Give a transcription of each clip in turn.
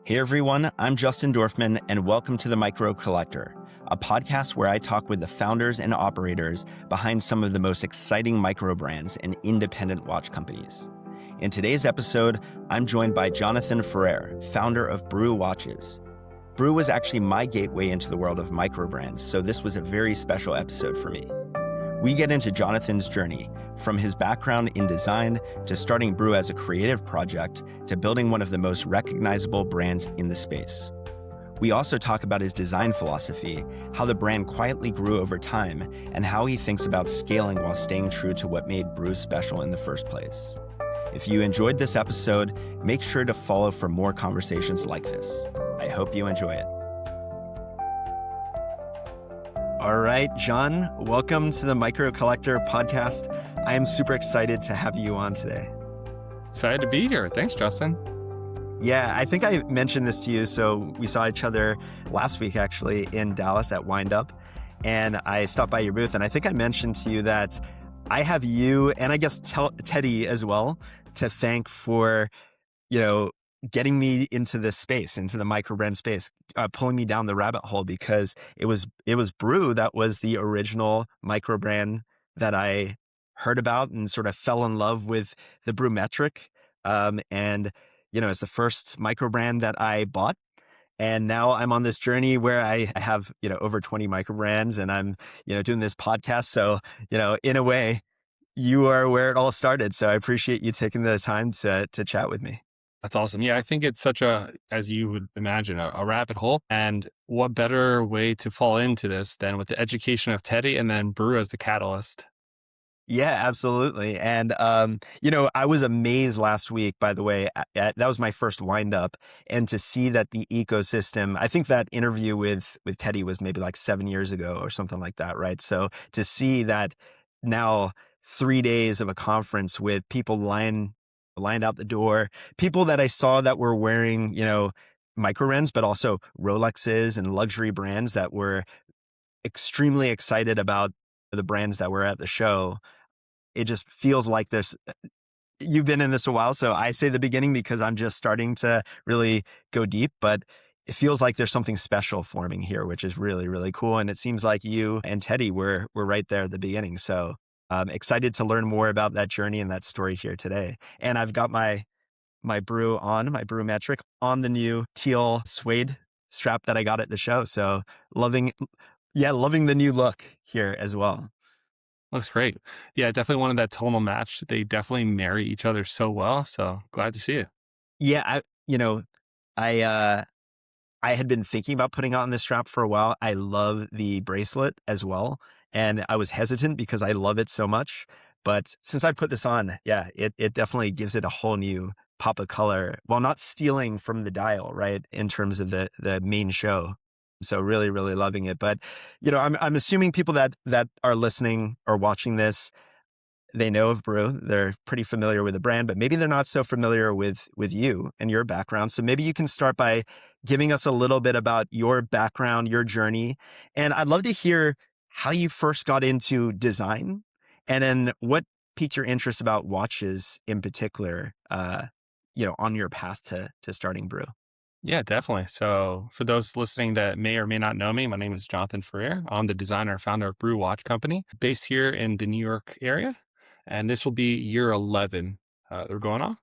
Hey everyone, I'm Justin Dorfman, and welcome to the Micro Collector, a podcast where I talk with the founders and operators behind some of the most exciting micro brands and independent watch companies. In today's episode, I'm joined by Jonathan Ferrer, founder of Brew Watches. Brew was actually my gateway into the world of micro brands, so this was a very special episode for me. We get into Jonathan's journey, from his background in design to starting Brew as a creative project to building one of the most recognizable brands in the space. We also talk about his design philosophy, how the brand quietly grew over time, and how he thinks about scaling while staying true to what made Brew special in the first place. If you enjoyed this episode, make sure to follow for more conversations like this. I hope you enjoy it. All right, John, welcome to the Micro Collector podcast. I am super excited to have you on today. Excited to be here. Thanks, Justin. Yeah, I think I mentioned this to you. So we saw each other last week, actually, in Dallas at Wind Up. And I stopped by your booth. And I think I mentioned to you that I have you and I guess Teddy as well to thank for, getting me into this space, into the microbrand space, pulling me down the rabbit hole, because it was Brew that was the original microbrand that I heard about and sort of fell in love with the Brew Metric. It's the first microbrand that I bought. And now I'm on this journey where I have, over 20 microbrands, and I'm, doing this podcast. So, in a way, you are where it all started. So I appreciate you taking the time to chat with me. That's awesome. Yeah, I think it's such as you would imagine, a rabbit hole. And what better way to fall into this than with the education of Teddy and then Brew as the catalyst? Yeah, absolutely. And, I was amazed last week, by the way, that was my first Wind Up. And to see that the ecosystem, I think that interview with Teddy was maybe like 7 years ago or something like that, right? So to see that now 3 days of a conference with people lined out the door, people that I saw that were wearing, microbrands, but also Rolexes and luxury brands that were extremely excited about the brands that were at the show. It just feels like you've been in this a while. So I say the beginning because I'm just starting to really go deep, but it feels like there's something special forming here, which is really, really cool. And it seems like you and Teddy were right there at the beginning. So I'm excited to learn more about that journey and that story here today. And I've got my Brew Metric on the new teal suede strap that I got at the show. So loving the new look here as well. Looks great. Yeah, definitely wanted that tonal match. They definitely marry each other so well. So glad to see it. Yeah, I had been thinking about putting on this strap for a while. I love the bracelet as well. And I was hesitant because I love it so much. But since I put this on, yeah, it definitely gives it a whole new pop of color while not stealing from the dial, right, in terms of the main show. So really, really loving it. But, I'm assuming people that are listening or watching this, they know of Brew. They're pretty familiar with the brand, but maybe they're not so familiar with you and your background. So maybe you can start by giving us a little bit about your background, your journey. And I'd love to hear how you first got into design, and then what piqued your interest about watches in particular, on your path to starting Brew. Yeah, definitely. So for those listening that may or may not know me, my name is Jonathan Ferrer. I'm the designer and founder of Brew Watch Company based here in the New York area. And this will be year 11 they're going on.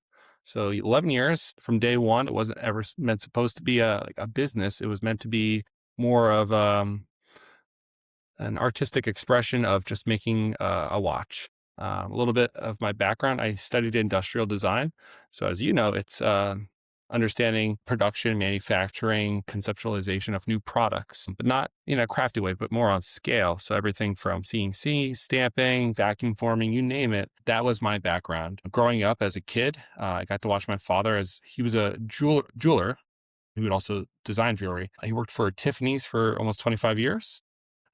So 11 years from day one. It wasn't ever supposed to be a business. It was meant to be more of an artistic expression of just making a watch. A little bit of my background, I studied industrial design. So as you know, it's understanding production, manufacturing, conceptualization of new products, but not in a crafty way, but more on scale. So everything from CNC, stamping, vacuum forming, you name it. That was my background. Growing up as a kid, I got to watch my father as he was a jeweler. He would also design jewelry. He worked for Tiffany's for almost 25 years.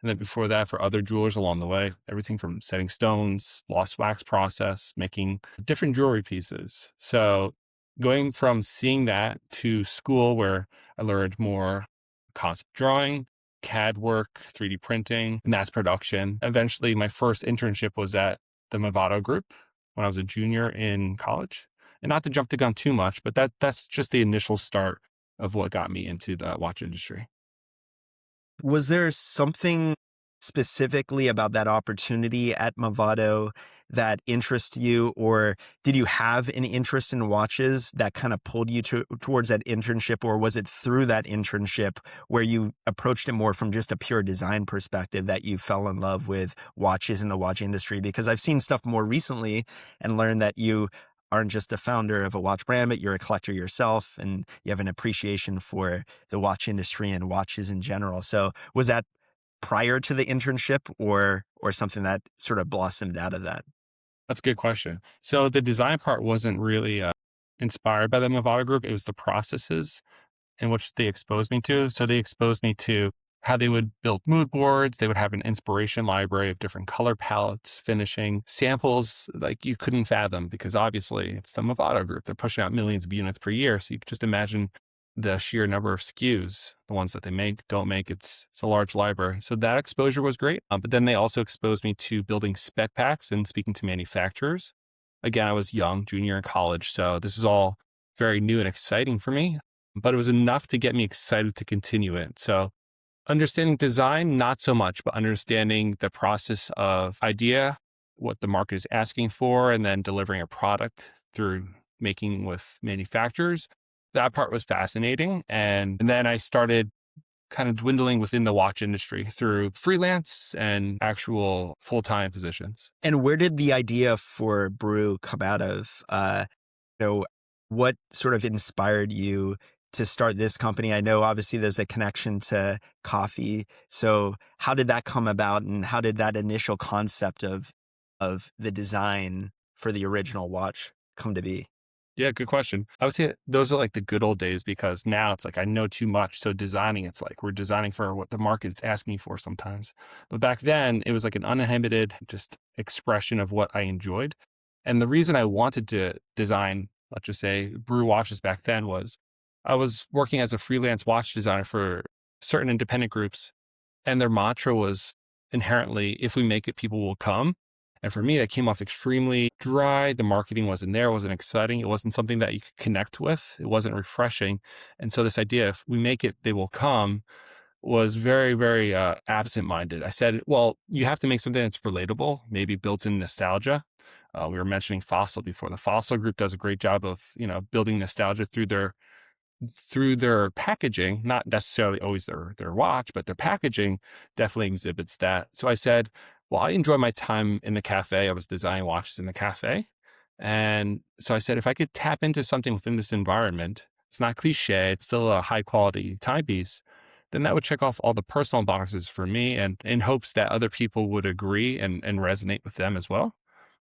And then before that, for other jewelers along the way, everything from setting stones, lost wax process, making different jewelry pieces. So going from seeing that to school where I learned more concept drawing, CAD work, 3D printing, mass production. Eventually, my first internship was at the Movado group when I was a junior in college. And not to jump the gun too much, but that's just the initial start of what got me into the watch industry. Was there something specifically about that opportunity at Movado that interested you, or did you have an interest in watches that kind of pulled you towards that internship, or was it through that internship where you approached it more from just a pure design perspective that you fell in love with watches in the watch industry? Because I've seen stuff more recently and learned that you aren't just the founder of a watch brand, but you're a collector yourself and you have an appreciation for the watch industry and watches in general. So was that prior to the internship or something that sort of blossomed out of that? That's a good question. So the design part wasn't really inspired by the Movado Group. It was the processes in which they exposed me to. So they exposed me to how they would build mood boards. They would have an inspiration library of different color palettes, finishing samples like you couldn't fathom because obviously it's the Movado Group. They're pushing out millions of units per year. So you could just imagine the sheer number of SKUs, the ones that they make, don't make. It's a large library. So that exposure was great. But then they also exposed me to building spec packs and speaking to manufacturers. Again, I was young, junior in college. So this is all very new and exciting for me, but it was enough to get me excited to continue it. So understanding design, not so much, but understanding the process of idea, what the market is asking for, and then delivering a product through making with manufacturers. That part was fascinating. And then I started kind of dwindling within the watch industry through freelance and actual full-time positions. And where did the idea for Brew come out of? You know, what sort of inspired you to start this company? I know obviously there's a connection to coffee. So how did that come about and how did that initial concept of the design for the original watch come to be? Yeah, good question. I would say those are like the good old days because now it's like I know too much. So designing, it's like we're designing for what the market is asking for sometimes. But back then, it was like an uninhibited just expression of what I enjoyed. And the reason I wanted to design, let's just say, brew watches back then was I was working as a freelance watch designer for certain independent groups. And their mantra was inherently, if we make it, people will come. And for me, that came off extremely dry. The marketing wasn't there, it wasn't exciting. It wasn't something that you could connect with. It wasn't refreshing. And so this idea, if we make it, they will come, was very, very absent-minded. I said, well, you have to make something that's relatable, maybe built in nostalgia. We were mentioning Fossil before. The Fossil group does a great job of, building nostalgia through their packaging, not necessarily always their watch, but their packaging definitely exhibits that. So I said, well, I enjoy my time in the cafe. I was designing watches in the cafe. And so I said, if I could tap into something within this environment, it's not cliche, it's still a high quality timepiece, then that would check off all the personal boxes for me and in hopes that other people would agree and resonate with them as well.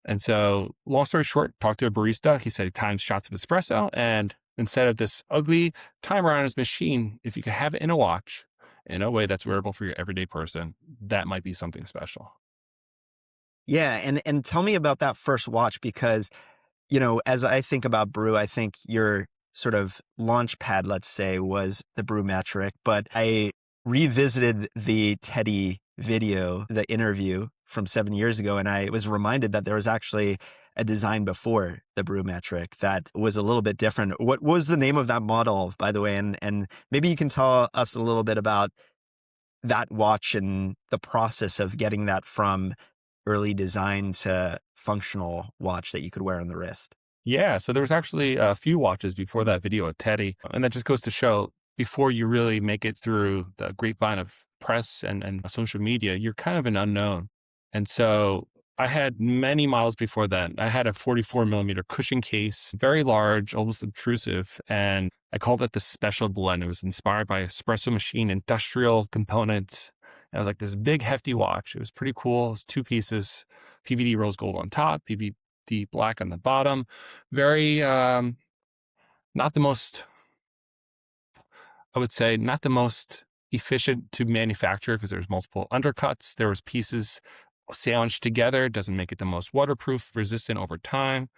And so, long story short, talked to a barista. He said he times shots of espresso. And instead of this ugly timer on his machine, if you could have it in a watch in a way that's wearable for your everyday person, that might be something special. Yeah, and tell me about that first watch because as I think about Brew, I think your sort of launch pad, let's say, was the Brew Metric, but I revisited the Teddy video, the interview from 7 years ago, and I was reminded that there was actually a design before the Brew Metric that was a little bit different. What was the name of that model, by the way? And maybe you can tell us a little bit about that watch and the process of getting that from early design to functional watch that you could wear on the wrist. Yeah, so there was actually a few watches before that video of Teddy. And that just goes to show before you really make it through the grapevine of press and social media, you're kind of an unknown. And so I had many models before then. I had a 44 millimeter cushion case, very large, almost obtrusive. And I called it the special blend. It was inspired by espresso machine, industrial components. It was like this big, hefty watch. It was pretty cool. It was two pieces, PVD rose gold on top, PVD black on the bottom. Very, not the most, I would say, not the most efficient to manufacture because there's multiple undercuts. There was pieces sandwiched together. It doesn't make it the most waterproof, resistant over time.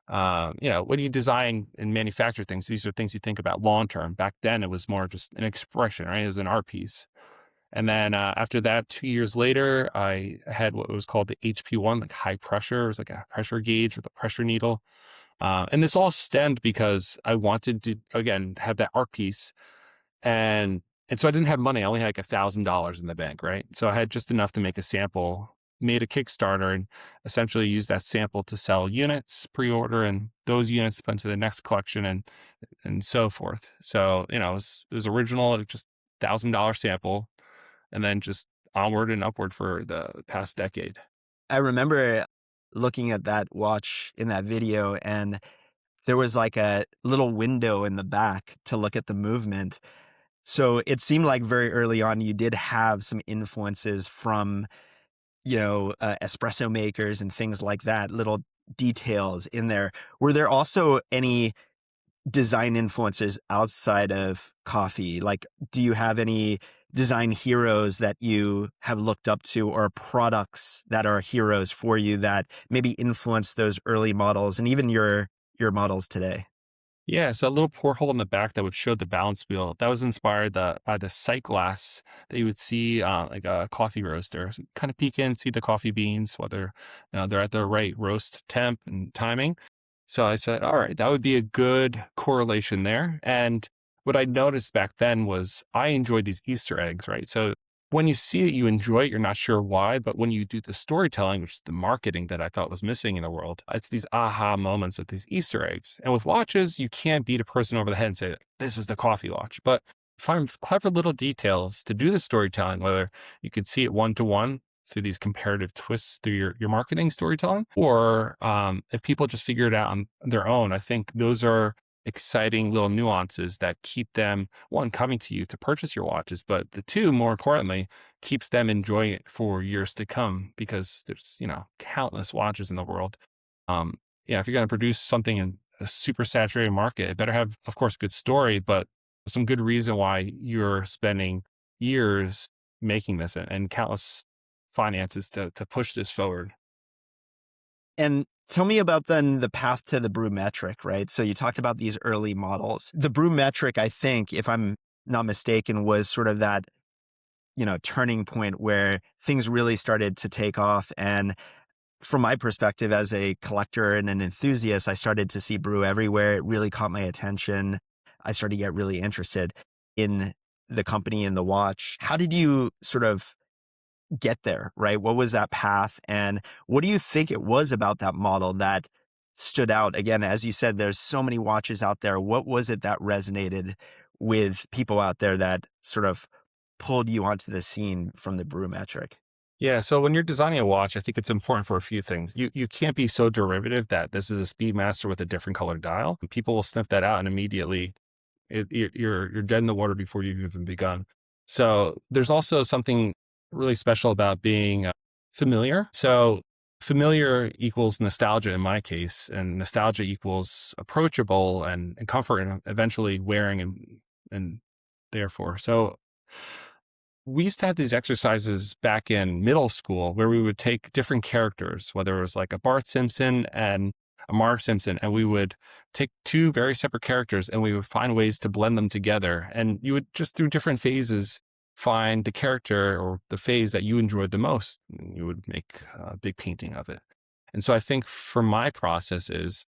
When you design and manufacture things, these are things you think about long term. Back then, it was more just an expression, right? It was an art piece. And then after that, 2 years later, I had what was called the HP1, like high pressure. It was like a pressure gauge with a pressure needle. And this all stemmed because I wanted to, again, have that art piece. And so I didn't have money. I only had like $1,000 in the bank, right? So I had just enough to make a sample, made a Kickstarter, and essentially used that sample to sell units, pre-order, and those units went to the next collection and so forth. So, it was original, just $1,000 sample, and then just onward and upward for the past decade. I remember looking at that watch in that video, and there was like a little window in the back to look at the movement. So it seemed like very early on you did have some influences from, espresso makers and things like that, little details in there. Were there also any design influences outside of coffee? Like, do you have any design heroes that you have looked up to, or products that are heroes for you that maybe influenced those early models and even your models today? Yeah, so a little porthole in the back that would show the balance wheel, that was inspired by the sight glass that you would see like a coffee roaster. So kind of peek in, see the coffee beans, whether they're at the right roast temp and timing. So I said, all right, that would be a good correlation there. And what I noticed back then was I enjoyed these Easter eggs, right? So when you see it, you enjoy it. You're not sure why, but when you do the storytelling, which is the marketing that I thought was missing in the world, it's these aha moments of these Easter eggs. And with watches, you can't beat a person over the head and say, this is the coffee watch. But find clever little details to do the storytelling, whether you could see it one to one through these comparative twists through your marketing storytelling, or if people just figure it out on their own. I think those are exciting little nuances that keep them, one, coming to you to purchase your watches, but the two, more importantly, keeps them enjoying it for years to come, because there's, countless watches in the world. Yeah, if you're going to produce something in a super saturated market, it better have, of course, a good story, but some good reason why you're spending years making this, and countless finances to push this forward. And tell me about then the path to the Brew Metric, right? So you talked about these early models. The Brew Metric, I think, if I'm not mistaken, was sort of that, turning point where things really started to take off. And from my perspective as a collector and an enthusiast, I started to see brew everywhere. It really caught my attention. I started to get really interested in the company and the watch. How did you sort of get there, right? What was that path? And what do you think it was about that model that stood out? Again, as you said, there's so many watches out there. What was it that resonated with people out there that sort of pulled you onto the scene from the Brew Metric? Yeah, so when you're designing a watch, I think it's important for a few things. You can't be so derivative that this is a Speedmaster with a different colored dial. People will sniff that out, and immediately you're dead in the water before you've even begun. So there's also something really special about being familiar. So familiar equals nostalgia in my case, and nostalgia equals approachable and comfort, and eventually wearing and therefore. So we used to have these exercises back in middle school where we would take different characters, whether it was like a Bart Simpson and a Mark Simpson, and we would take two very separate characters and we would find ways to blend them together. And you would just through different phases find the character or the phase that you enjoyed the most. And you would make a big painting of it. And so I think for my process is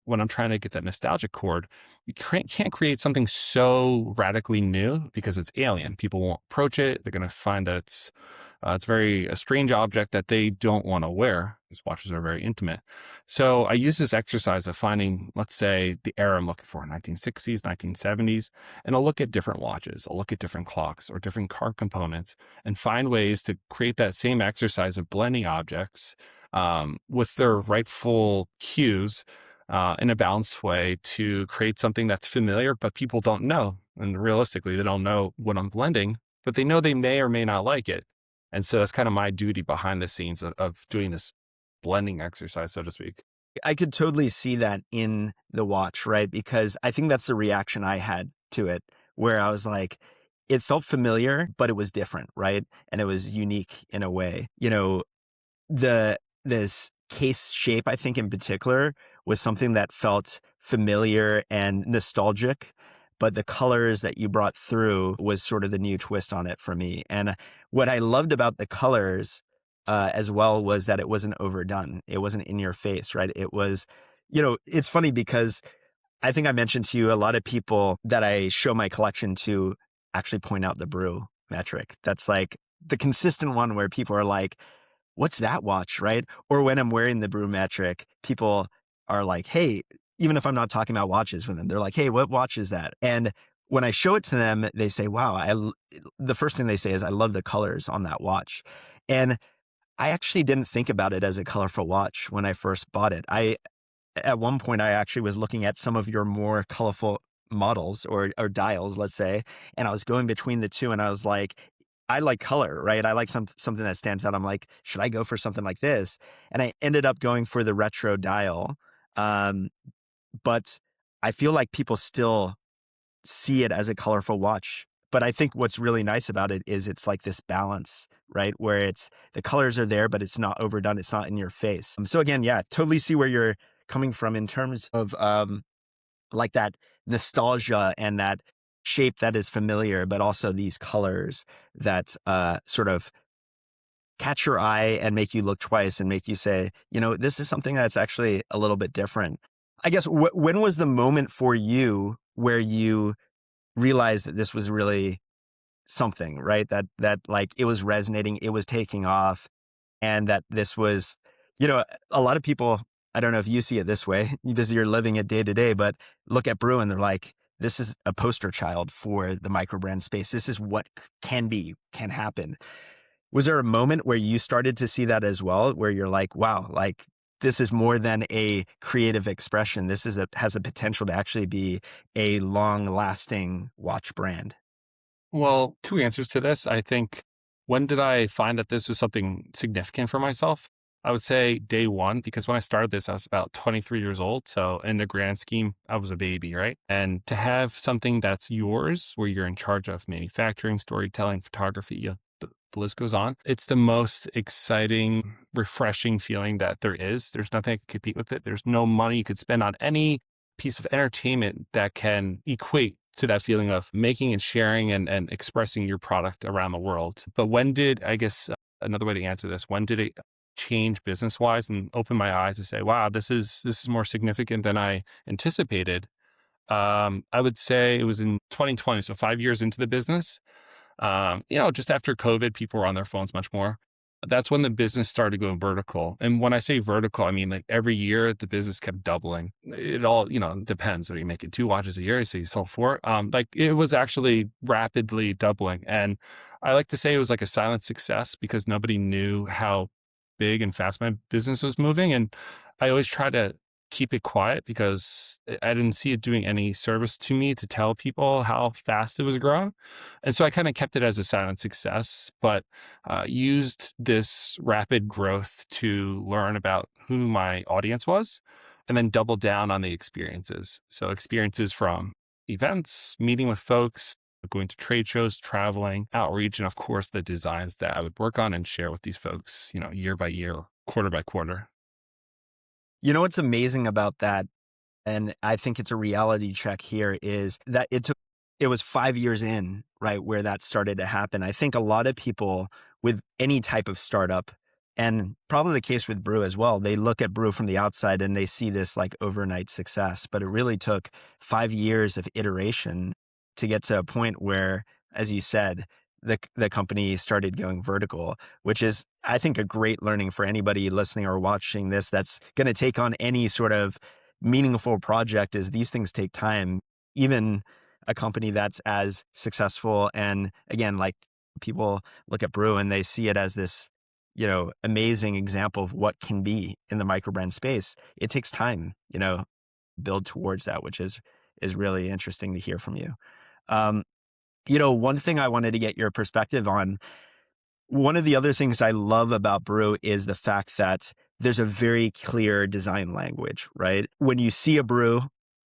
when I'm trying to get that nostalgic chord, you can't create something so radically new because it's alien. People won't approach it. They're going to find that it's very a strange object that they don't want to wear. These watches are very intimate. So I use this exercise of finding, let's say, the era I'm looking for, 1960s, 1970s, and I'll look at different watches. I'll look at different clocks or different car components and find ways to create that same exercise of blending objects with their rightful cues in a balanced way to create something that's familiar, but people don't know. And realistically, they don't know what I'm blending, but they know they may or may not like it. And so that's kind of my duty behind the scenes of doing this blending exercise, so to speak. I could totally see that in the watch, right? Because I think that's the reaction I had to it, where I was like, it felt familiar, but it was different, right? And it was unique in a way. This case shape, I think in particular, was something that felt familiar and nostalgic, but the colors that you brought through was sort of the new twist on it for me. And what I loved about the colors as well was that it wasn't overdone. It wasn't in your face, right? It was It's funny because I think I mentioned to you a lot of people that I show my collection to actually point out the Brew Metric. That's like the consistent one where people are like, what's that watch, right? Or when I'm wearing the Brew Metric, people are like, hey, even if I'm not talking about watches with them, they're like, hey, what watch is that? And when I show it to them, they say, wow, the first thing they say is, I love the colors on that watch. And I actually didn't think about it as a colorful watch when I first bought it. At one point, I actually was looking at some of your more colorful models or dials, let's say, and I was going between the two, and I was like, I like color, right? I like something that stands out. I'm like, should I go for something like this? And I ended up going for the retro dial. Um, but I feel like people still see it as a colorful watch. But I think what's really nice about it is it's like this balance, right? Where it's the colors are there, but it's not overdone. It's not in your face. So again, yeah, totally see where you're coming from in terms of like that nostalgia and that shape that is familiar, but also these colors that sort of catch your eye and make you look twice and make you say, this is something that's actually a little bit different. I guess when was the moment for you where you realized that this was really something, right? That like it was resonating, it was taking off, and that this was, a lot of people, I don't know if you see it this way because you're living it day to day, but look at Brew and they're like, this is a poster child for the microbrand space. This is what can happen. Was there a moment where you started to see that as well, where you're like, wow, like this is more than a creative expression. This has a potential to actually be a long lasting watch brand? Well, two answers to this. I think, when did I find that this was something significant for myself? I would say day one, because when I started this, I was about 23 years old. So in the grand scheme, I was a baby, right? And to have something that's yours, where you're in charge of manufacturing, storytelling, photography, the list goes on. It's the most exciting, refreshing feeling that there is. There's nothing that can compete with it. There's no money you could spend on any piece of entertainment that can equate to that feeling of making and sharing and expressing your product around the world. But when did, I guess, another way to answer this, when did it change business wise and open my eyes to say, wow, this is more significant than I anticipated? I would say it was in 2020, so 5 years into the business. Just after COVID, people were on their phones much more. That's when the business started going vertical. And when I say vertical, I mean like every year the business kept doubling. It all, depends. Are you making 2 watches a year? So you sold 4. Like it was actually rapidly doubling. And I like to say it was like a silent success because nobody knew how big and fast my business was moving. And I always try to keep it quiet because I didn't see it doing any service to me to tell people how fast it was growing. And so I kind of kept it as a silent success, but used this rapid growth to learn about who my audience was and then double down on the experiences. So experiences from events, meeting with folks, going to trade shows, traveling, outreach, and of course the designs that I would work on and share with these folks, year by year, quarter by quarter. You know what's amazing about that, and I think it's a reality check here, is that it was 5 years in, right, where that started to happen. I think a lot of people with any type of startup, and probably the case with Brew as well, they look at Brew from the outside and they see this like overnight success, but it really took 5 years of iteration to get to a point where, as you said, the company started going vertical, which is, I think, a great learning for anybody listening or watching this that's going to take on any sort of meaningful project. Is these things take time. Even a company that's as successful, and again, like people look at Brew and they see it as this, amazing example of what can be in the microbrand space. It takes time, build towards that, which is really interesting to hear from you. Um, one thing I wanted to get your perspective on, one of the other things I love about Brew is the fact that there's a very clear design language, right? When you see a Brew,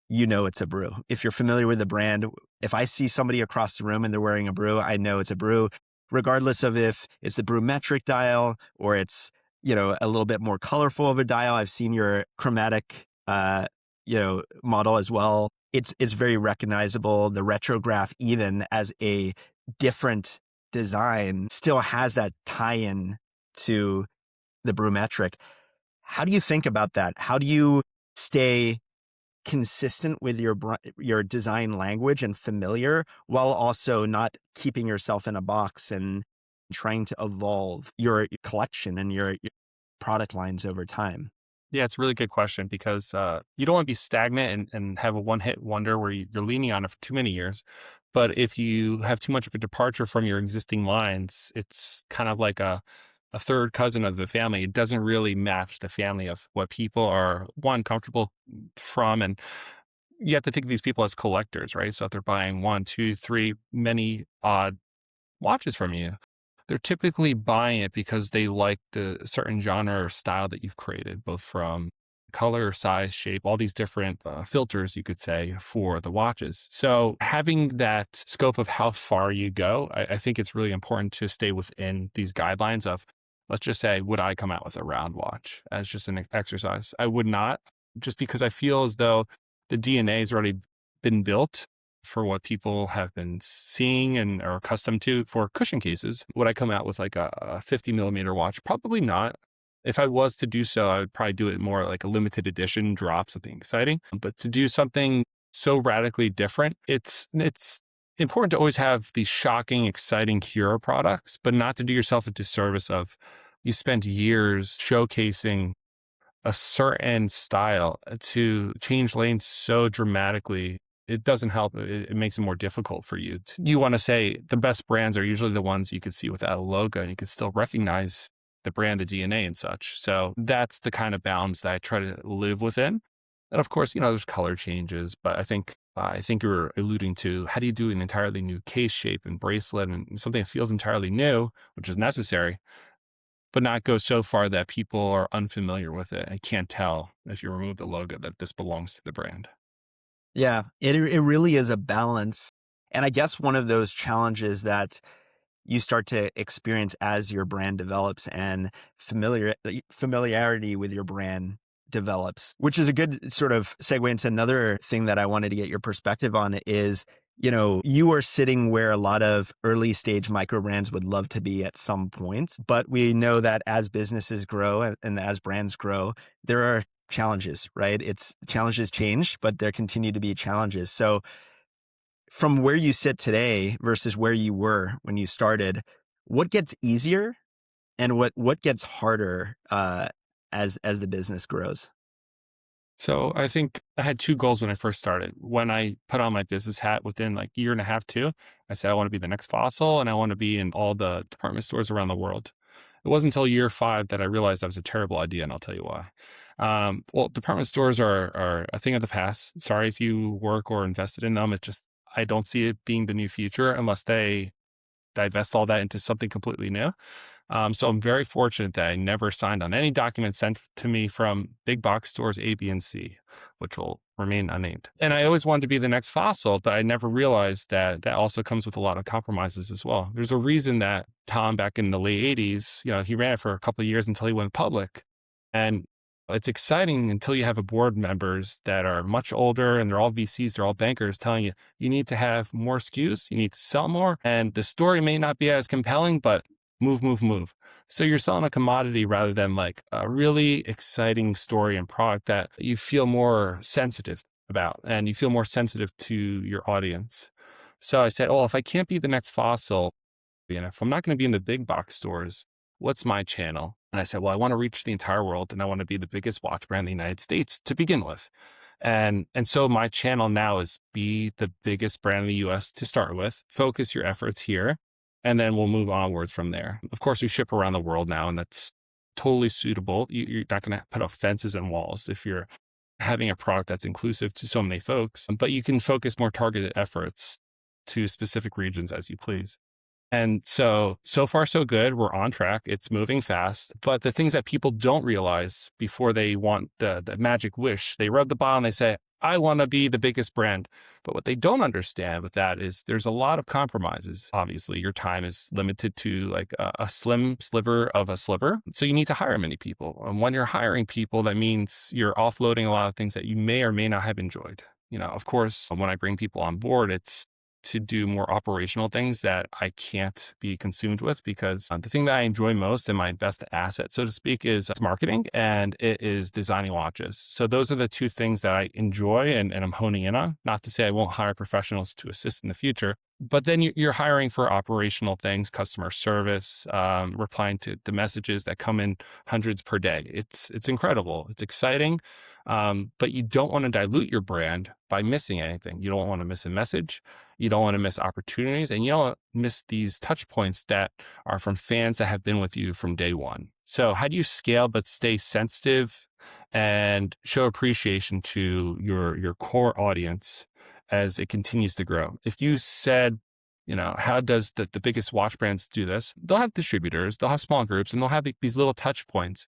you know it's a Brew. If you're familiar with the brand, if I see somebody across the room and they're wearing a Brew, I know it's a Brew, regardless of if it's the Brew Metric dial or it's, a little bit more colorful of a dial. I've seen your chromatic, model as well. It's very recognizable. The retrograph, even as a different design, still has that tie-in to the Brew Metric. How do you think about that? How do you stay consistent with your design language and familiar, while also not keeping yourself in a box and trying to evolve your collection and your product lines over time? Yeah, it's a really good question because you don't want to be stagnant and have a one hit wonder where you're leaning on it for too many years. But if you have too much of a departure from your existing lines, it's kind of like a third cousin of the family. It doesn't really match the family of what people are, one, comfortable from. And you have to think of these people as collectors, right? So if they're buying one, two, three, many odd watches from you, they're typically buying it because they like the certain genre or style that you've created, both from color, size, shape, all these different filters, you could say, for the watches. So having that scope of how far you go, I think it's really important to stay within these guidelines of, let's just say, would I come out with a round watch as just an exercise? I would not, just because I feel as though the DNA has already been built for what people have been seeing and are accustomed to for cushion cases. Would I come out with like a 50 millimeter watch? Probably not. If I was to do so, I would probably do it more like a limited edition drop, something exciting. But to do something so radically different, it's important to always have these shocking, exciting hero products, but not to do yourself a disservice of you spent years showcasing a certain style to change lanes so dramatically. It doesn't help. It makes it more difficult for you. You want to say the best brands are usually the ones you could see without a logo and you could still recognize the brand, the DNA and such. So that's the kind of balance that I try to live within. And of course, there's color changes, but I think you're alluding to how do you do an entirely new case shape and bracelet and something that feels entirely new, which is necessary, but not go so far that people are unfamiliar with it and can't tell if you remove the logo that this belongs to the brand. Yeah, it really is a balance. And I guess one of those challenges that you start to experience as your brand develops and familiarity with your brand develops, which is a good sort of segue into another thing that I wanted to get your perspective on is, you are sitting where a lot of early stage micro brands would love to be at some point. But we know that as businesses grow and as brands grow, there are challenges, right? It's challenges change, but there continue to be challenges. So from where you sit today versus where you were when you started, what gets easier and what gets harder as the business grows? So I think I had two goals when I first started. When I put on my business hat within like year and a half, two, I said I want to be the next Fossil and I want to be in all the department stores around the world. It wasn't until year five that I realized that was a terrible idea, and I'll tell you why. Well, department stores are a thing of the past. Sorry if you work or invested in them. It just I don't see it being the new future unless they divest all that into something completely new. So I'm very fortunate that I never signed on any document sent to me from big box stores A, B, and C, which will remain unnamed. And I always wanted to be the next Fossil, but I never realized that that also comes with a lot of compromises as well. There's a reason that Tom back in the late 80s, he ran it for a couple of years until he went public. And it's exciting until you have a board members that are much older and they're all VCs, they're all bankers telling you, you need to have more SKUs, you need to sell more. And the story may not be as compelling, but move, move, move. So you're selling a commodity rather than like a really exciting story and product that you feel more sensitive about and you feel more sensitive to your audience. So I said, oh, if I can't be the next Fossil, if I'm not going to be in the big box stores, what's my channel? And I said, well, I want to reach the entire world and I want to be the biggest watch brand in the United States to begin with. And so my channel now is be the biggest brand in the US to start with, focus your efforts here, and then we'll move onwards from there. Of course, we ship around the world now, and that's totally suitable. You're not going to put up fences and walls if you're having a product that's inclusive to so many folks, but you can focus more targeted efforts to specific regions as you please. And so far, so good. We're on track. It's moving fast. But the things that people don't realize before they want the magic wish, they rub the bottle and they say, I want to be the biggest brand. But what they don't understand with that is there's a lot of compromises. Obviously, your time is limited to like a slim sliver of a sliver. So you need to hire many people. And when you're hiring people, that means you're offloading a lot of things that you may or may not have enjoyed. Of course, when I bring people on board, it's to do more operational things that I can't be consumed with because the thing that I enjoy most and my best asset, so to speak, is marketing and it is designing watches. So those are the two things that I enjoy and I'm honing in on. Not to say I won't hire professionals to assist in the future, but then you're hiring for operational things, customer service, replying to the messages that come in hundreds per day. It's incredible. It's exciting. But you don't want to dilute your brand by missing anything. You don't want to miss a message. You don't want to miss opportunities, and you don't want to miss these touch points that are from fans that have been with you from day one. So how do you scale but stay sensitive and show appreciation to your core audience as it continues to grow? If you said, how does the biggest watch brands do this? They'll have distributors, they'll have small groups, and they'll have these little touch points.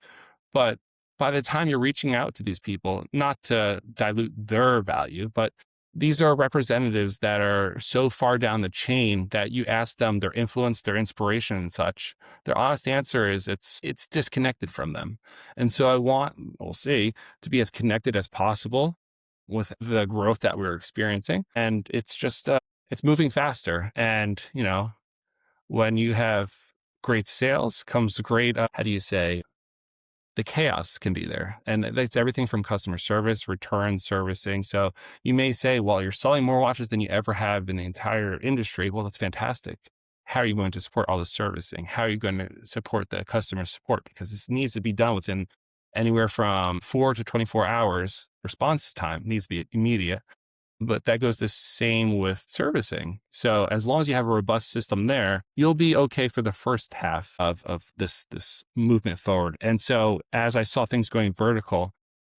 But by the time you're reaching out to these people, not to dilute their value, but these are representatives that are so far down the chain that you ask them their influence, their inspiration and such. Their honest answer is it's disconnected from them. And so we'll see, to be as connected as possible with the growth that we're experiencing. And it's just, it's moving faster. And, when you have great sales comes great, how do you say, the chaos can be there. And that's everything from customer service, return servicing. So you may say, well, you're selling more watches than you ever have in the entire industry. Well, that's fantastic. How are you going to support all the servicing? How are you going to support the customer support? Because this needs to be done within anywhere from 4 to 24 hours. Response time needs to be immediate. But that goes the same with servicing. So as long as you have a robust system there, you'll be okay for the first half of this movement forward. And so as I saw things going vertical,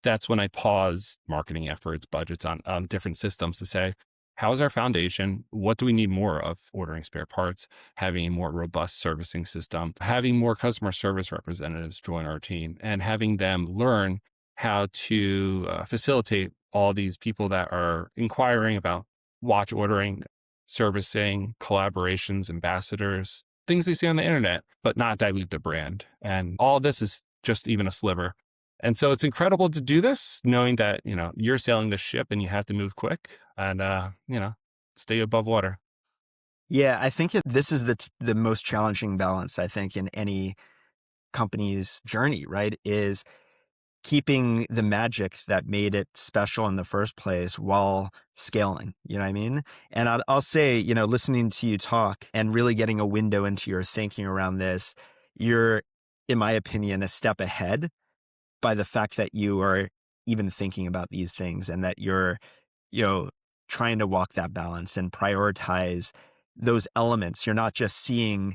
that's when I paused marketing efforts, budgets on different systems to say, how's our foundation? What do we need more of? Ordering spare parts, having a more robust servicing system, having more customer service representatives join our team, and having them learn how to facilitate all these people that are inquiring about watch ordering, servicing, collaborations, ambassadors, things they see on the internet, but not dilute the brand. And all this is just even a sliver. And so it's incredible to do this, knowing that, you're sailing the ship and you have to move quick and, stay above water. Yeah, I think this is the most challenging balance, I think, in any company's journey, right? Is keeping the magic that made it special in the first place while scaling, you know what I mean? And I'll say, listening to you talk and really getting a window into your thinking around this, you're, in my opinion, a step ahead by the fact that you are even thinking about these things and that you're, you know, trying to walk that balance and prioritize those elements. You're not just seeing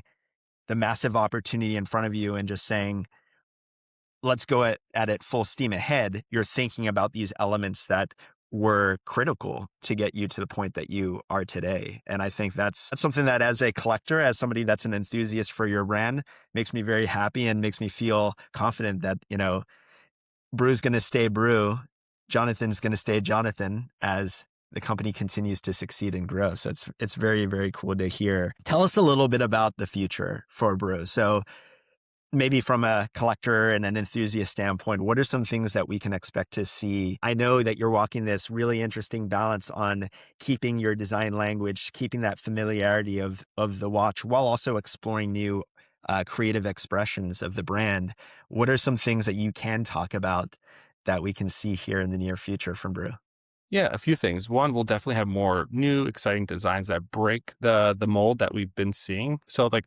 the massive opportunity in front of you and just saying, let's go at it full steam ahead. You're thinking about these elements that were critical to get you to the point that you are today. And I think that's something that, as a collector, as somebody that's an enthusiast for your brand, makes me very happy and makes me feel confident that, Brew's going to stay Brew. Jonathan's going to stay Jonathan as the company continues to succeed and grow. So it's very, very cool to hear. Tell us a little bit about the future for Brew. So maybe from a collector and an enthusiast standpoint, what are some things that we can expect to see? I know that you're walking this really interesting balance on keeping your design language, keeping that familiarity of the watch, while also exploring new creative expressions of the brand. What are some things that you can talk about that we can see here in the near future from Brew? Yeah, a few things. One, we'll definitely have more new, exciting designs that break the mold that we've been seeing. So, like,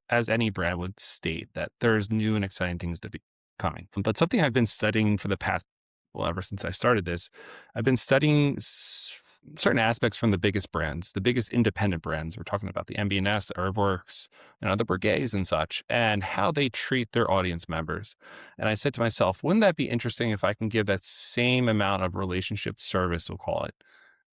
as any brand would state, that there's new and exciting things to be coming. But something I've been studying for the past, well, ever since I started this, I've been studying certain aspects from the biggest brands, the biggest independent brands. We're talking about the MB&S, Herbworks, the Breguets and such, and how they treat their audience members. And I said to myself, wouldn't that be interesting if I can give that same amount of relationship service, we'll call it,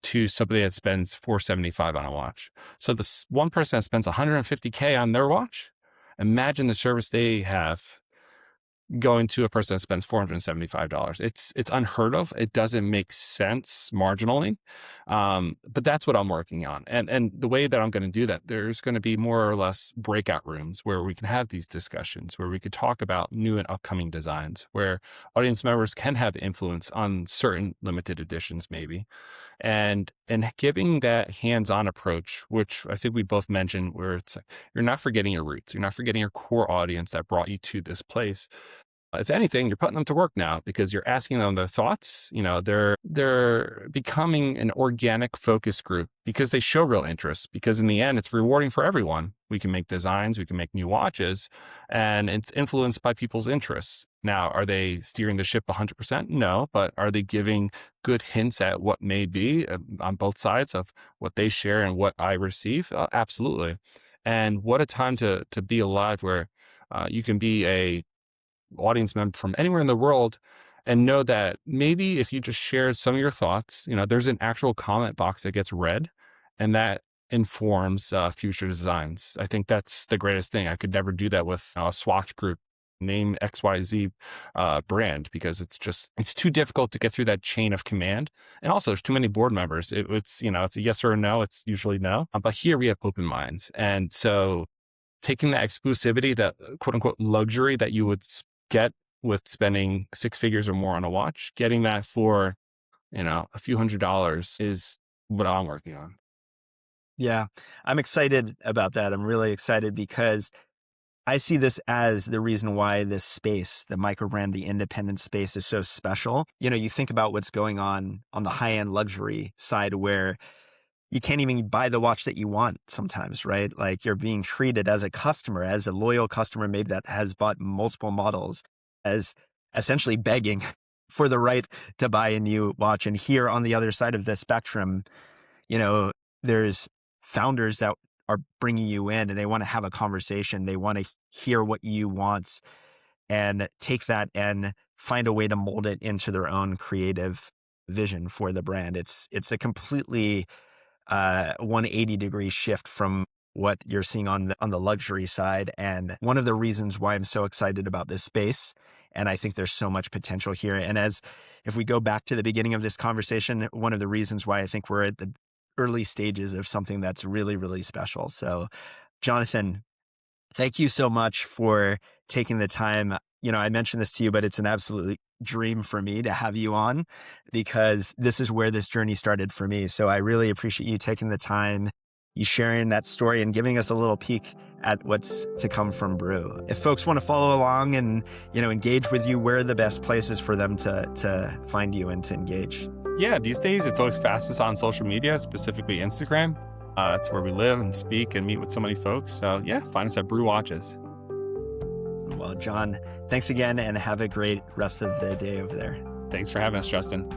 to somebody that spends $475 on a watch? So this one person that spends $150K on their watch, imagine the service they have going to a person that spends $475. It's unheard of. It doesn't make sense marginally. But that's what I'm working on. And the way that I'm going to do that, there's going to be more or less breakout rooms where we can have these discussions, where we could talk about new and upcoming designs, where audience members can have influence on certain limited editions, maybe. And giving that hands-on approach, which I think we both mentioned, where it's like, you're not forgetting your roots, you're not forgetting your core audience that brought you to this place. If anything, you're putting them to work now because you're asking them their thoughts. They're becoming an organic focus group because they show real interest. Because in the end, it's rewarding for everyone. We can make designs, we can make new watches, and it's influenced by people's interests. Now, are they steering the ship 100%? No, but are they giving good hints at what may be on both sides of what they share and what I receive? Absolutely. And what a time to be alive, where you can be a audience member from anywhere in the world and know that maybe if you just share some of your thoughts, there's an actual comment box that gets read, and that informs future designs. I think that's the greatest thing. I could never do that with a Swatch group, name XYZ brand, because it's too difficult to get through that chain of command. And also there's too many board members. It's a yes or a no. It's usually no. But here we have open minds. And so taking that exclusivity, that quote unquote luxury that you would get with spending six figures or more on a watch, getting that for, a few $100s is what I'm working on. Yeah, I'm excited about that. I'm really excited because I see this as the reason why this space, the microbrand, the independent space, is so special. You think about what's going on the high-end luxury side, where you can't even buy the watch that you want sometimes, right? Like, you're being treated as a customer, as a loyal customer, maybe that has bought multiple models, as essentially begging for the right to buy a new watch. And here on the other side of the spectrum, there's founders that are bringing you in, and they want to have a conversation. They want to hear what you want and take that and find a way to mold it into their own creative vision for the brand. It's a completely 180-degree shift from what you're seeing on the luxury side. And one of the reasons why I'm so excited about this space, and I think there's so much potential here. And if we go back to the beginning of this conversation, one of the reasons why I think we're at the early stages of something that's really, really special. So, Jonathan, thank you so much for taking the time. I mentioned this to you, but it's an absolute dream for me to have you on, because this is where this journey started for me. So I really appreciate you taking the time, you sharing that story, and giving us a little peek at what's to come from Brew. If folks want to follow along and, engage with you, where are the best places for them to find you and to engage? Yeah, these days it's always fastest on social media, specifically Instagram. That's where we live and speak and meet with so many folks. So yeah, find us at Brew Watches. Well, John, thanks again, and have a great rest of the day over there. Thanks for having us, Justin.